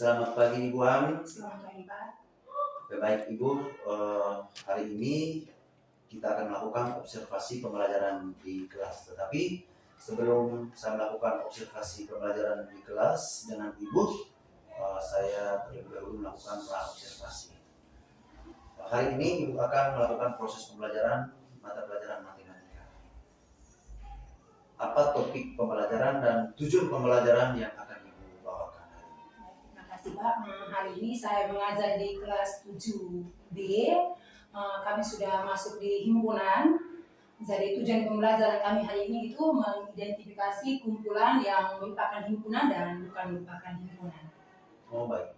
Selamat pagi Ibu Ami. Selamat pagi Pak. Baik Ibu, hari ini kita akan melakukan observasi pembelajaran di kelas. Tetapi sebelum saya melakukan observasi pembelajaran di kelas dengan Ibu, saya terlebih dahulu melakukan pra-observasi. Hari ini Ibu akan melakukan proses pembelajaran mata pelajaran matematika. Apa topik pembelajaran dan tujuan pembelajaran yang akan Ibu bawakan hari ini? Terima kasih Pak. Hari ini saya mengajar di kelas 7B. Kami sudah masuk di himpunan. Jadi tujuan pembelajaran kami hari ini itu mengidentifikasi kumpulan yang merupakan himpunan dan bukan merupakan himpunan. Oh baik.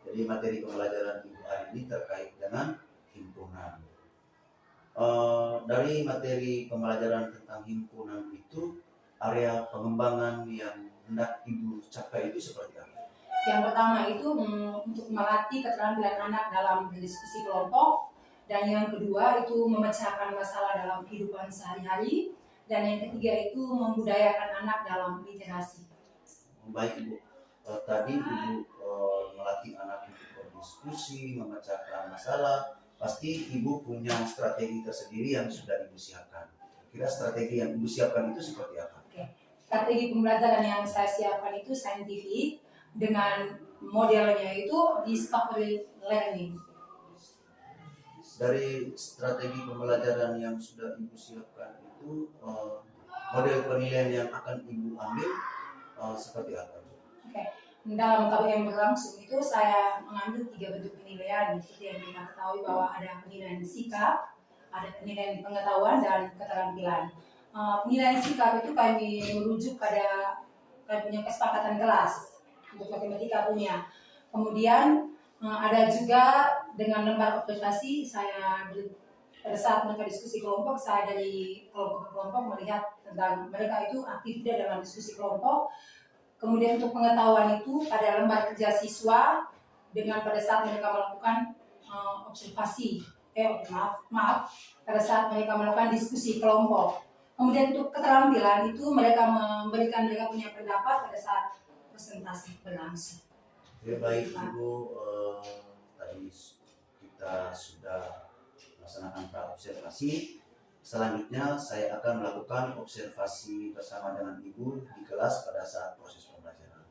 Jadi materi pembelajaran Ibu hari ini terkait dengan himpunan. Dari materi pembelajaran tentang himpunan itu, area pengembangan yang hendak Ibu capai itu seperti apa? Yang pertama itu untuk melatih keterampilan anak dalam berdiskusi kelompok, dan yang kedua itu memecahkan masalah dalam kehidupan sehari-hari, dan yang ketiga itu membudayakan anak dalam literasi. Baik Ibu, tadi Ibu melatih anak untuk berdiskusi, memecahkan masalah. Pasti Ibu punya strategi tersendiri yang sudah Ibu siapkan. Kira strategi yang Ibu siapkan itu seperti apa? Strategi pembelajaran yang saya siapkan itu saintifik, dengan modelnya itu discovery learning. Dari strategi pembelajaran yang sudah Ibu siapkan itu, model penilaian yang akan Ibu ambil seperti apa? Dalam KBM berlangsung itu saya mengambil 3 bentuk penilaian. Seperti yang kita ketahui bahwa ada penilaian sikap, ada penilaian pengetahuan, dan keterampilan. Penilaian sikap itu kami merujuk pada kami punya kesepakatan kelas untuk matematika punya. Kemudian ada juga dengan lembar observasi saya pada saat mereka diskusi kelompok, saya dari kelompok ke kelompok melihat tentang mereka itu aktif tidak dalam diskusi kelompok. Kemudian untuk pengetahuan itu pada lembar kerja siswa dengan pada saat mereka melakukan observasi, pada saat mereka melakukan diskusi kelompok. Kemudian untuk keterampilan itu mereka memberikan mereka punya pendapat pada saat presentasi berlangsung. Ya, baik Ibu, tadi kita sudah melaksanakan pra-observasi. Selanjutnya saya akan melakukan observasi bersama dengan Ibu di kelas pada saat proses pembelajaran.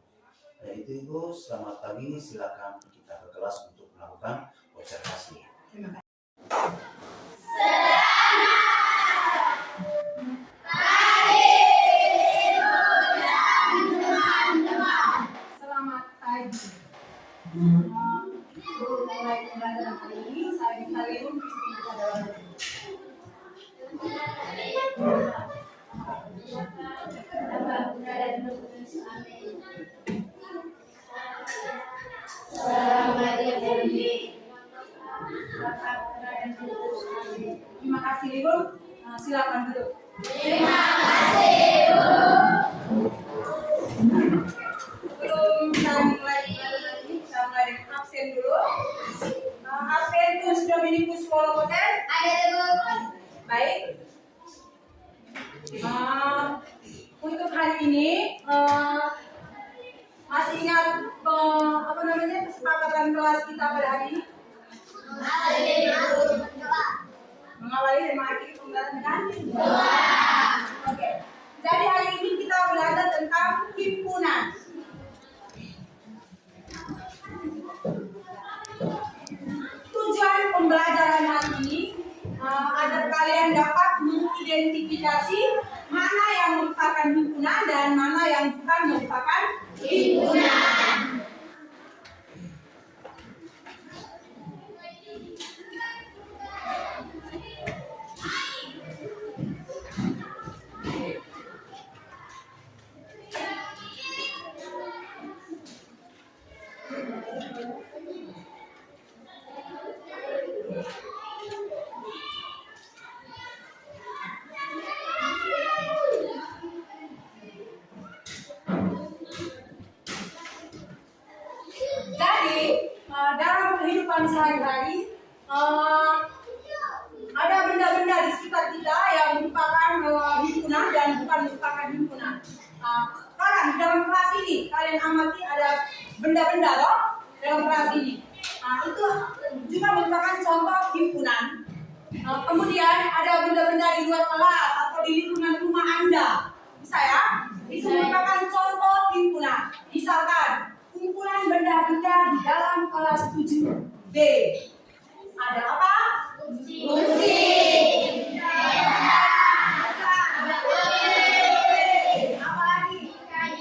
Yaitu Ibu, selamat pagi, silakan kita ke kelas untuk melakukan observasi. Terima kasih. Selamat pagi. Mulai pembelajaran hari ini saya minta Leon kita dalam Terima kasih Ibu, silakan duduk. Terima kasih Ibu. Sebelum kita mulai pembelajaran ini, kita mulai dengan absen dulu. Absen itu sudah minikus kelompoknya? Ada Ibu. Baik. Untuk hari ini masih ingat kesepakatan kelas kita pada hari ini? Mengawali dan mengakhiri pembelajaran kan? Oke. Jadi hari ini kita belajar tentang himpunan. Tujuan pembelajaran hari ini agar kalian dapat mengidentifikasi mana yang merupakan himpunan dan mana yang bukan merupakan himpunan. Dalam kehidupan sehari-hari ada benda-benda di sekitar kita yang merupakan himpunan dan bukan merupakan himpunan. Sekarang di dalam kelas ini kalian amati ada benda-benda loh. dalam kelas ini. Itu juga merupakan contoh himpunan. Kemudian ada benda-benda di luar kelas atau di lingkungan rumah Anda. Bisa ya? Itu merupakan contoh himpunan. Misalkan kumpulan benda-benda di dalam kelas 7B. Ada apa? Musik. Apa lagi?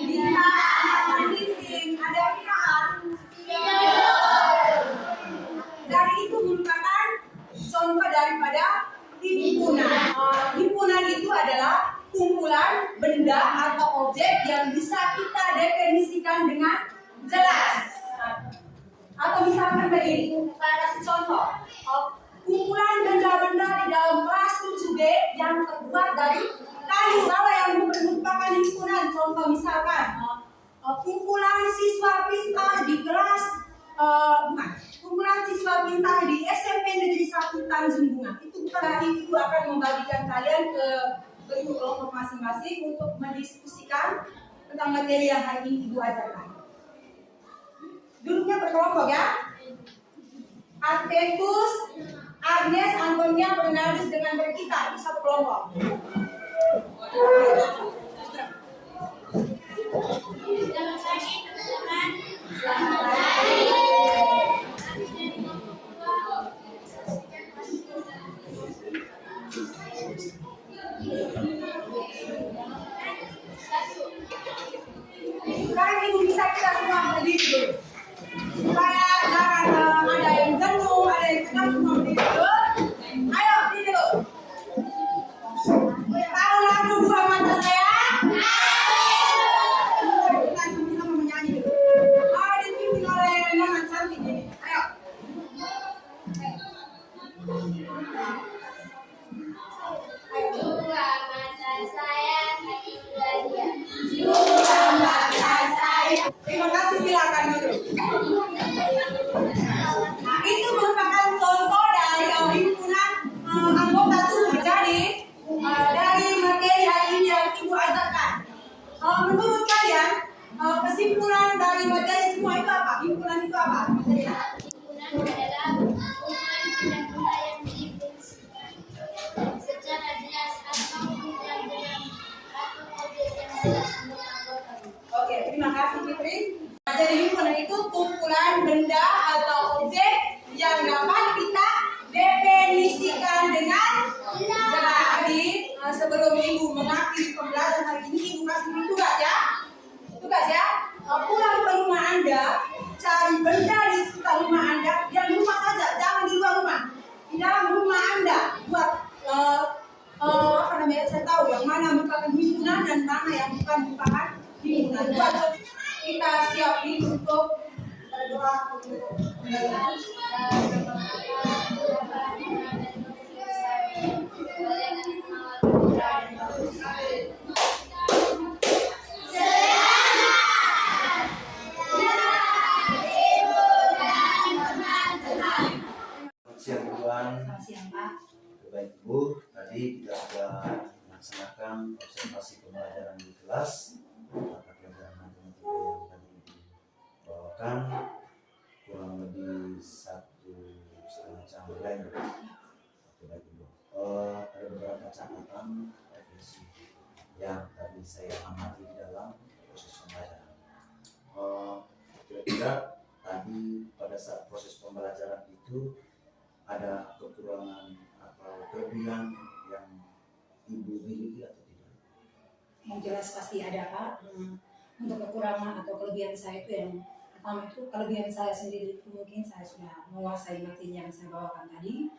Bintang, pasang dinding, ada binaan. Dari itu merupakan contoh daripada himpunan. Himpunan itu adalah kumpulan benda atau objek yang bisa kita definisikan dengan jelas. Atau misalkan begini, saya kasih contoh. Kumpulan benda-benda di dalam kelas 7B yang terbuat dari kayu. Kalau yang merupakan himpunan, contoh misalkan kumpulan siswa pintar di kelas kumpulan siswa pintar di SMP Negeri 1 Tanjung Bunga. Itu Ibu akan membagikan kalian ke bentuk kelompok masing-masing untuk mendiskusikan tentang materi yang hari ini Ibu ajarkan. Duduknya berkelompok ya. Adventus, Agnes, Antonia, Bernardus dengan Berkita itu satu kelompok. Sekarang Ibu bisa kita semua berdiri dulu. Supaya jangan ada yang jenuh, ada yang tenang, semua berdiri dulu. Ayo berdiri dulu. Tahu lagu Dua Mata Saya? Kita sama-sama menyanyi dulu. Dipimpin oleh Nona cantik ini. Ayo. Dua mata saya sakit dia. Dua mata saya. Terima kasih, silakan duduk. Itu merupakan contoh dari himpunan anggota tubuh. Jadi dari materi hari ini yang Ibu ajarkan, menurut kalian kesimpulan dari materi semua itu apa? Himpunan itu apa? Himpunan adalah kumpulan benda-benda yang didefinisikan secara jelas atau kumpulan atau objek yang jelas untuk anggota. Oke, terima kasih Fitri. Jadi himpunan itu kumpulan benda atau objek yang dapat kita definisikan dengan jelas. Jadi sebelum Ibu mengakhiri pembelajaran hari ini, Ibu kasih tugas ya. Tugas ya. Pulang ke rumah Anda, cari benda di sekitar rumah Anda, yang di rumah saja, jangan di luar rumah. Di dalam rumah Anda buat saya tahu yang mana merupakan himpunan dan mana yang bukan merupakan himpunan. Buat kita siap untuk berdoa. Siang Tuhan, Selamat siang Pak. Bapak Ibu, tadi kita sudah melaksanakan observasi pembelajaran di kelas. Mata pelajaran matematika yang tadi dibawakan kurang lebih 1,5 jam lebih. Bapak Ibu, ada beberapa catatan revisi yang tadi saya amati di dalam proses pembelajaran. Kira-kira tadi pada saat proses pembelajaran itu ada kekurangan atau kelebihan yang Ibu miliki atau tidak? Yang jelas pasti ada Pak. Untuk kekurangan atau kelebihan saya itu yang pertama itu kelebihan saya sendiri itu mungkin saya sudah menguasai materi yang saya bawakan tadi.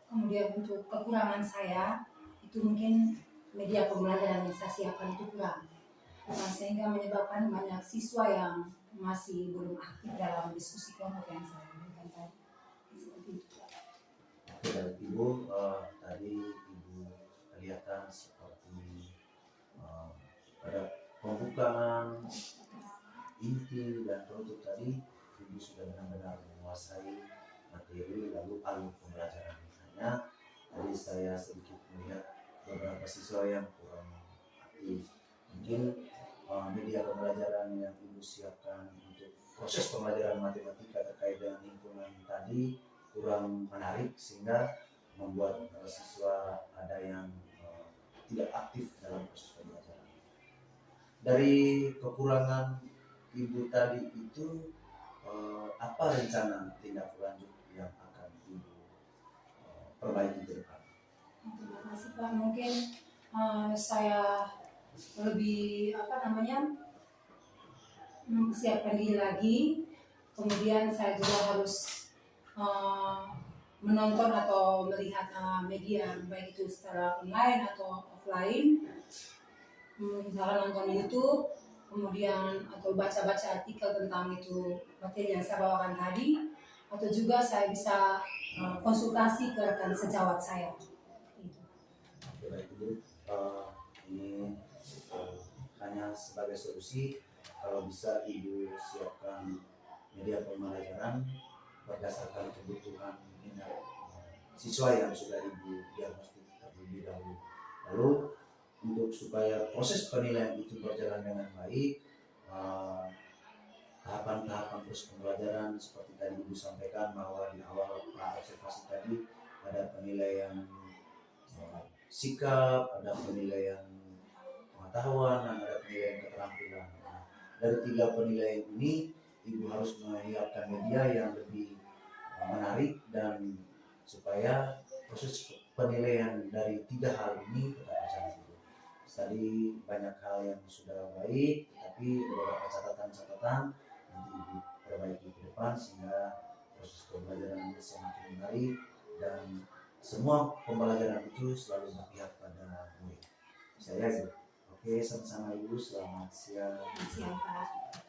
Kemudian untuk kekurangan saya itu mungkin media pembelajaran yang saya siapkan itu kurang. Sehingga menyebabkan banyak siswa yang masih belum aktif dalam diskusi kelompok yang saya berikan tadi. Seperti itu. Oke, dari Ibu, tadi Ibu kelihatan seperti pada pembukaan inti dan penutup tadi Ibu sudah benar-benar menguasai materi lalu alur pembelajaran. Hanya tadi saya sedikit melihat beberapa siswa yang kurang aktif. Mungkin media pembelajaran yang Ibu siapkan untuk proses pembelajaran matematika terkait dengan lingkungan tadi kurang menarik sehingga membuat siswa ada yang tidak aktif dalam proses pembelajaran. Dari kekurangan Ibu tadi itu apa rencana tindak lanjut yang akan Ibu perbaiki ke depan? Terima kasih Pak. Mungkin saya lebih mempersiapkan diri lagi. Kemudian saya juga harus menonton atau melihat media baik itu secara online atau offline. Misalnya nonton YouTube, kemudian atau baca-baca artikel tentang itu materi yang saya bawakan tadi, atau juga saya bisa konsultasi ke rekan sejawat saya. Itu. Oke, baik Ibu, ini hanya sebagai solusi kalau bisa Ibu siapkan media pembelajaran berdasarkan kebutuhan minat siswa yang sudah Ibu diagnostik terlebih dahulu. Lalu untuk supaya proses penilaian itu berjalan dengan baik, tahapan-tahapan proses pembelajaran seperti tadi Ibu sampaikan bahwa di awal observasi tadi ada penilaian sikap, ada penilaian pengetahuan, dan ada penilaian keterampilan. Nah, dari 3 penilaian ini Ibu harus menyiapkan media yang lebih menarik dan supaya proses penilaian dari 3 hal ini tetap berjalan. Tadi banyak hal yang sudah baik, tapi beberapa catatan-catatan nanti Ibu perbaiki ke depan sehingga proses pembelajaran semakin menarik dan semua pembelajaran itu selalu berpihak pada murid. Saya Ibu. Oke, sama-sama Ibu. Selamat siang. Selamat siang Pak.